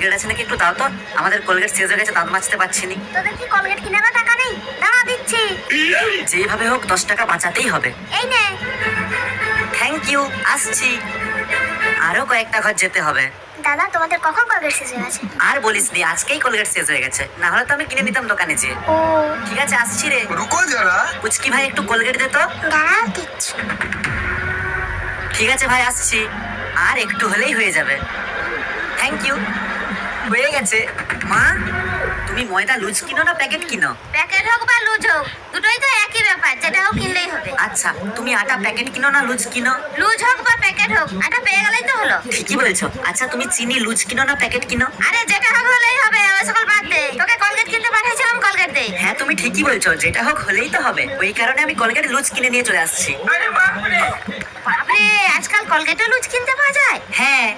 Colgate আছে নাকি একটু দাও তো, আমাদের কলগেট শেষ হয়ে গেছে, দাঁত মাজতে পারছি নি। তোদের কি কলগেট কিনে না টাকা নেই? দাঁড়া দিচ্ছি। যেভাবে হোক 10 টাকা বাঁচাতেই হবে। এই নে। থ্যাংক ইউ, আসছি। আরো কয়েকটা ঘর যেতে হবে। দাদা তোমাদের কখন কলগেট শেষ হয়ে গেছে? আর বলিস নি, আজকেই কলগেট শেষ হয়ে গেছে, না হলে তো আমি কিনে নিতাম দোকানে যেয়ে। ও ঠিক আছে, আসছি রে। रुको जरा। পুচকি ভাই একটু কলগেট দে তো। দাঁড়াও দিচ্ছি। ঠিক আছে ভাই, আসছি। আর একটু হলেই হয়ে যাবে। Thank you. হয়ে গেছে। মা, তুমি ময়দা লুজ কিনো না প্যাকেট কিনো? প্যাকেট হোক বা লুজ হোক দুটোই তো একই ব্যাপার, যেটা হোক কিনলেই হবে। আচ্ছা, তুমি আটা প্যাকেট কিনো না লুজ কিনো? লুজ হোক বা প্যাকেট হোক আটা পেয়ে গেলেই তো হলো। ঠিকই বলেছো। আচ্ছা, তুমি চিনি লুজ কিনো না প্যাকেট কিনো? আরে যেটা হোক হলেই হবে, ওই সকল বাদ দে। তোকে কলগেট কিনতে পাঠিয়েছিলাম, কলগেট দে। হ্যাঁ, তুমি ঠিকই বলছো, যেটা হোক হলেই তো হবে, ওই কারণে আমি কলগেট লুজ কিনে নিয়ে চলে আসছি। বাপরে, আজকাল কলগেটও লুজ কিনতে পাওয়া যায়? হ্যাঁ।